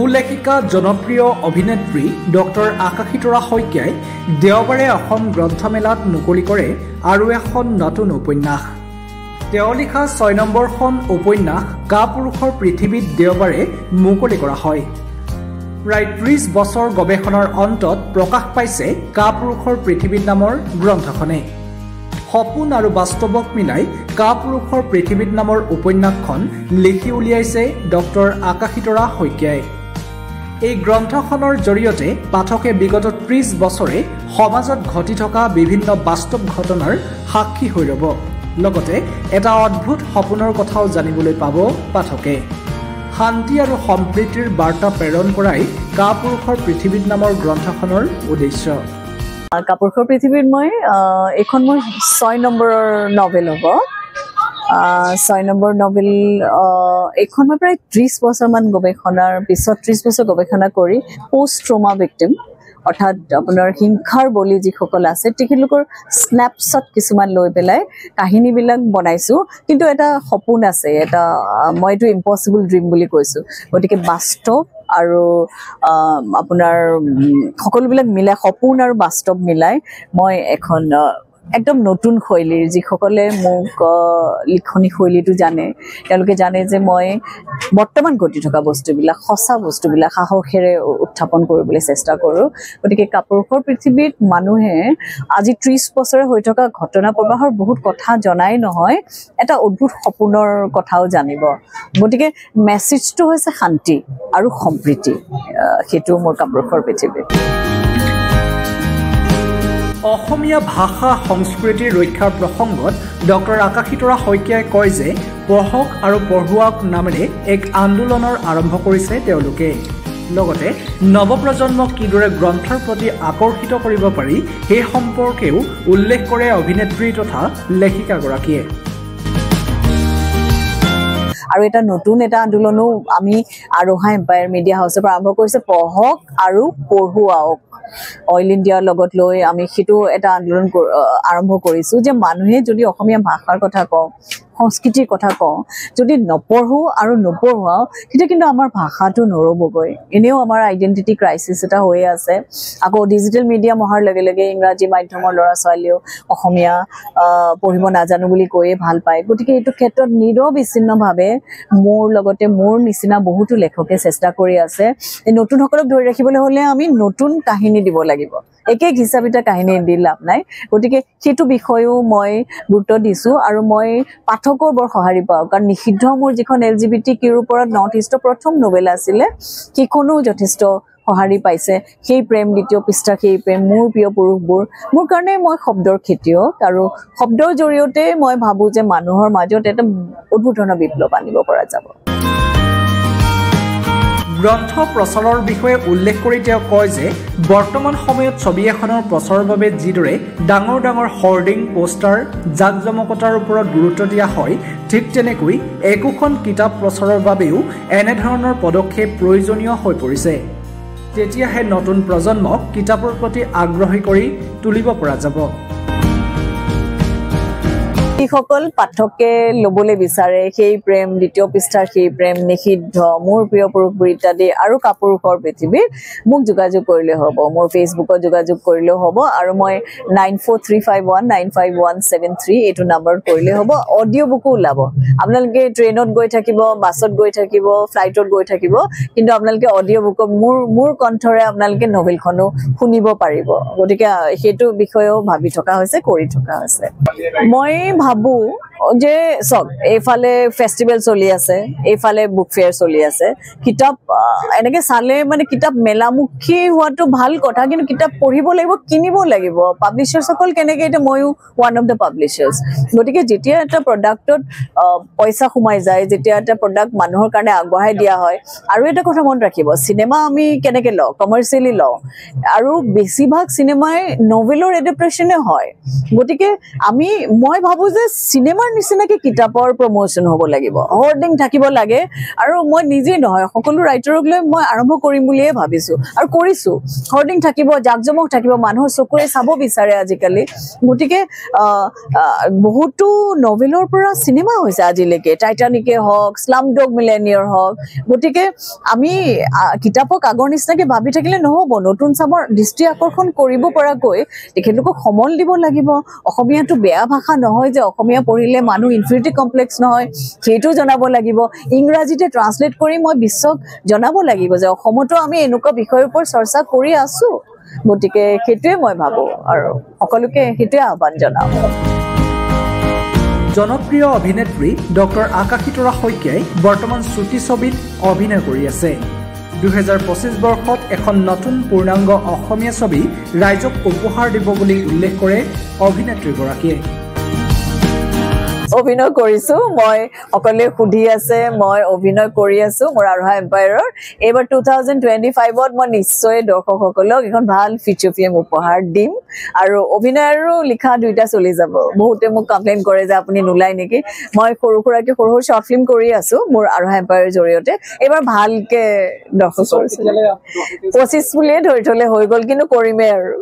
সুলেখিকা জনপ্ৰিয় অভিনেত্ৰী ডক্টৰ আকাশী তৰা শইকীয়াই দেওবাৰে অসম গ্ৰন্থমেলাত মুকলি কৰে আৰু এখন নতুন উপন্যাস। তেওঁ লিখা ৬ নম্বৰখন উপন্যাস কাপুৰুষৰ পৃথিৱীত দেওবাৰে মুকলি কৰা হয়। প্ৰায় ৩০ বছৰ গৱেষণাৰ অন্তত প্ৰকাশ পাইছে কাপুৰুষৰ পৃথিৱীত নামৰ গ্ৰন্থখনে। সপোন আৰু বাস্তৱক মিলাই কাপুৰুষৰ পৃথিৱীত নামৰ উপন্যাসখন লিখি উলিয়াইছে ডক্টৰ আকাশী তৰা শইকীয়াই। এই গ্ৰন্থখনৰ জৰিয়তে পাঠকে বিগত ৩০ বছৰে সমাজত ঘটি থকা বিভিন্ন বাস্তৱ ঘটনাৰ সাক্ষী হৈ ৰ'ব। লগতে এটা অদ্ভুত সপোনৰ কথাও জানিবলৈ পাব পাঠকে। শান্তি আৰু সম্প্ৰীতিৰ বাৰ্তা প্ৰেৰণ কৰাই কাপুৰুষৰ পৃথিৱীত নামৰ গ্ৰন্থখনৰ উদ্দেশ্য। কাপুৰুষৰ পৃথিৱীত মই এইখন মোৰ ৬ নম্বৰৰ নভেল হ'ব। ৬ নম্বৰ নভেল এইখন মই প্ৰায় ৩০ বছৰমান গৱেষণাৰ পিছত ৩০ বছৰ গৱেষণা কৰি পষ্ট ট্ৰমা ভিক্টিম অৰ্থাৎ আপোনাৰ হিংসাৰ বলি যিসকল আছে তেখেতলোকৰ স্নেপশ্বট কিছুমান লৈ পেলাই কাহিনীবিলাক বনাইছোঁ। কিন্তু এটা সপোন আছে, এটা মই এইটো ইম্পচিবল ড্ৰিম বুলি কৈছোঁ। গতিকে বাস্তৱ আৰু আপোনাৰ সকলোবিলাক মিলাই সপোন আৰু বাস্তৱ মিলাই মই এখন একদম নতুন শৈলীৰ, যিসকলে মোক লিখনি শৈলীটো জানে তেওঁলোকে জানে যে মই বৰ্তমান ঘটি থকা বস্তুবিলাক, সঁচা বস্তুবিলাক সাহসেৰে উত্থাপন কৰিবলৈ চেষ্টা কৰোঁ। গতিকে কাপুৰুষৰ পৃথিৱীত মানুহে আজি ৩০ বছৰে হৈ থকা ঘটনা প্ৰবাহৰ বহুত কথা জনাই নহয়, এটা অদ্ভুত সপোনৰ কথাও জানিব। গতিকে মেছেজটো হৈছে শান্তি আৰু সম্প্ৰীতি, সেইটো মোৰ কাপুৰুষৰ পৃথিৱী। অসমীয়া ভাষা সংস্কৃতিৰ ৰক্ষাৰ প্ৰসংগত ডক্টৰ আকাশী তৰা শইকীয়াই কয় যে পঢ়ক আৰু পঢ়ুৱাওক নামেৰে এক আন্দোলনৰ আৰম্ভ কৰিছে তেওঁলোকে। লগতে নৱপ্ৰজন্মক কিদৰে গ্ৰন্থৰ প্ৰতি আকৰ্ষিত কৰিব পাৰি সেই সম্পৰ্কেও উল্লেখ কৰে অভিনেত্ৰী তথা লেখিকাগৰাকীয়ে। আৰু এটা নতুন আন্দোলনো আমি আৰোহা এম্পায়াৰ মিডিয়া হাউচৰ পৰা আৰম্ভ কৰিছে, পঢ়ক আৰু পঢ়ুৱাওক। অইল ইণ্ডিয়াৰ লগত লৈ আমি সেইটো এটা আন্দোলন আৰম্ভ কৰিছোঁ যে মানুহে যদি অসমীয়া ভাষাৰ কথা কওঁ, সংস্কৃতিৰ কথা কওঁ, যদি নপঢ়োঁ আৰু নপঢ়ুৱাওঁ তেতিয়া কিন্তু আমাৰ ভাষাটো নৰবগৈ। এনেও আমাৰ আইডেণ্টিটি ক্ৰাইচিছ এটা হৈ আছে। আকৌ ডিজিটেল মিডিয়াম অহাৰ লগে লগে ইংৰাজী মাধ্যমৰ ল'ৰা ছোৱালীয়েও অসমীয়া পঢ়িব নাজানো বুলি কৈয়ে ভাল পায়। গতিকে এইটো ক্ষেত্ৰত নিৰবিচ্ছিন্নভাৱে মোৰ লগতে মোৰ নিচিনা বহুতো লেখকে চেষ্টা কৰি আছে। এই নতুনসকলক ধৰি ৰাখিবলৈ হ'লে আমি নতুন কাহিনী দিব লাগিব, একে ঘিচাপিটা কাহিনী দি লাভ নাই। গতিকে সেইটো বিষয়েও মই গুৰুত্ব দিছোঁ আৰু মই পাঠকৰ বৰ সঁহাৰি পাওঁ, কাৰণ নিষিদ্ধ মোৰ যিখন LGBTQৰ ওপৰত নৰ্থ ইষ্টৰ প্ৰথম নভেল আছিলে সেইখনো যথেষ্ট সঁহাৰি পাইছে। সেই প্ৰেম, দ্বিতীয় পৃষ্ঠা সেই প্ৰেম, মোৰ প্ৰিয় পুৰুষবোৰ। মোৰ কাৰণে মই শব্দৰ খেতিয়ক আৰু শব্দৰ জৰিয়তে মই ভাবোঁ যে মানুহৰ মাজত এটা অদ্ভুত ধৰণৰ বিপ্লৱ আনিব পৰা যাব। গ্ৰন্থ প্ৰচাৰৰ বিষয়ে উল্লেখ কৰি তেওঁ কয় যে বৰ্তমান সময়ত ছবি এখনৰ প্ৰচাৰৰ বাবে যিদৰে ডাঙৰ ডাঙৰ হৰ্ডিং, পোষ্টাৰ, জাক-জমকতাৰ ওপৰত গুৰুত্ব দিয়া হয়, ঠিক তেনেকৈ একোখন কিতাপ প্ৰচাৰৰ বাবেও এনেধৰণৰ পদক্ষেপ প্ৰয়োজনীয় হৈ পৰিছে। তেতিয়াহে নতুন প্ৰজন্মক কিতাপৰ প্ৰতি আগ্ৰহী কৰি তুলিব পৰা যাব। যিসকল পাঠকে ল'বলৈ বিচাৰে সেই প্ৰেম, দ্বিতীয় পৃষ্ঠাৰ সেই প্ৰেম, নিষিদ্ধ, মোৰ প্ৰিয় পুৰুষবোৰ ইত্যাদি আৰু কাপুৰুষৰ পৃথিৱীত মোক যোগাযোগ কৰিলে হ'ব, মোৰ ফেচবুকত যোগাযোগ কৰিলেও হ'ব আৰু মই 9435195173 এইটো নাম্বাৰত কৰিলে হ'ব। অডিঅ' বুকো ওলাব। আপোনালোকে ট্ৰেইনত গৈ থাকিব, বাছত গৈ থাকিব, ফ্লাইটত গৈ থাকিব, কিন্তু আপোনালোকে অডিঅ' বুকত মোৰ কণ্ঠৰে আপোনালোকে নভেলখনো শুনিব পাৰিব। গতিকে সেইটো বিষয়েও ভাবি থকা হৈছে, কৰি থকা হৈছে। মই ভাবোঁ যে চাওক, এইফালে ফেষ্টিভেল চলি আছে, এইফালে বুক ফেয়াৰ চলি আছে। কিতাপ এনেকৈ চালে মানে কিতাপ মেলামুখী হোৱাটো ভাল কথা, কিন্তু কিতাপ পঢ়িব লাগিব, কিনিব লাগিব। পাব্লিচাৰ্ছসকল কেনেকৈ, এতিয়া ময়ো ওৱান অফ দ্য পাব্লিচাৰ্ছ। গতিকে যেতিয়া এটা প্ৰডাক্টত পইচা সোমাই যায়, যেতিয়া এটা প্ৰডাক্ট মানুহৰ কাৰণে আগবঢ়াই দিয়া হয়, আৰু এটা কথা মনত ৰাখিব, চিনেমা আমি কেনেকৈ লওঁ, কমাৰ্চিয়েলি লওঁ, আৰু বেছিভাগ চিনেমাই নভেলৰ এডাপ্টেশ্যনে হয়। গতিকে মই ভাবোঁ যে চিনেমাৰ নিচিনাকে কিতাপৰ প্ৰমোচন হ'ব লাগিব, হোৰ্ডিং থাকিব লাগে। আৰু মই নিজেই নহয়, সকলো ৰাইটাৰক লৈ মই আৰম্ভ কৰিম বুলিয়ে ভাবিছোঁ আৰু কৰিছোঁ। হোৰ্ডিং থাকিব, জাকজমক থাকিব, মানুহৰ চকুৰে চাব বিচাৰে আজিকালি। গতিকে বহুতো নভেলৰ পৰা চিনেমা হৈছে আজিলৈকে, টাইটানিকে হওক, স্লামডগ মিলেনিয়াৰ হওক। গতিকে আমি কিতাপক আগৰ নিচিনাকে ভাবি থাকিলে নহ'ব, নতুন চামৰ দৃষ্টি আকৰ্ষণ কৰিব পৰাকৈ তেখেতলোকক সমল দিব লাগিব। অসমীয়াটো বেয়া ভাষা নহয় যে অসমীয়া পঢ়িলে মানুহ ইনফিৰিটি কমপ্লেক্স নহয়, সেইটো জনাব লাগিব। ইংৰাজীতে ট্ৰান্সলেট কৰি মই বিশ্বক জনাব লাগিব যে অসমতো আমি এনেকুৱা বিষয়ৰ ওপৰত চৰ্চা কৰি আছোঁ। গতিকে সেইটোৱে মই ভাবোঁ আৰু সকলোকে সেইটোৱে আহ্বান জনাওঁ। জনপ্ৰিয় অভিনেত্ৰী ডক্টৰ আকাশী তৰা শইকীয়াই বৰ্তমান শ্ৰুতি ছবিত অভিনয় কৰি আছে। 2025 বৰ্ষত এখন নতুন পূৰ্ণাংগ অসমীয়া ছবি ৰাইজক উপহাৰ দিব বুলি উল্লেখ কৰে অভিনেত্ৰীগৰাকীয়ে। অভিনয় কৰিছোঁ, মই সকলোৱে সুধি আছে, মই অভিনয় কৰি আছোঁ মোৰ আৰোহা এম্পায়াৰৰ। এইবাৰ 2025ত মই নিশ্চয় দৰ্শকসকলক এখন ভাল ফিচাৰ ফিল্ম উপহাৰ দিম। আৰু অভিনয় আৰু লিখা দুইটা চলি যাব। বহুতে মোক কমপ্লেইন কৰে যে আপুনি নোলায় নেকি। মই সৰু সুৰাকৈ সৰু সৰু শ্বৰ্ট ফিল্ম কৰি আছোঁ মোৰ আৰোহা এম্পায়াৰৰ জৰিয়তে। এইবাৰ ভালকৈ দৰ্শকৰ 25 বুলিয়ে ধৰি থ'লে হৈ গ'ল, কিন্তু কৰিমেই আৰু।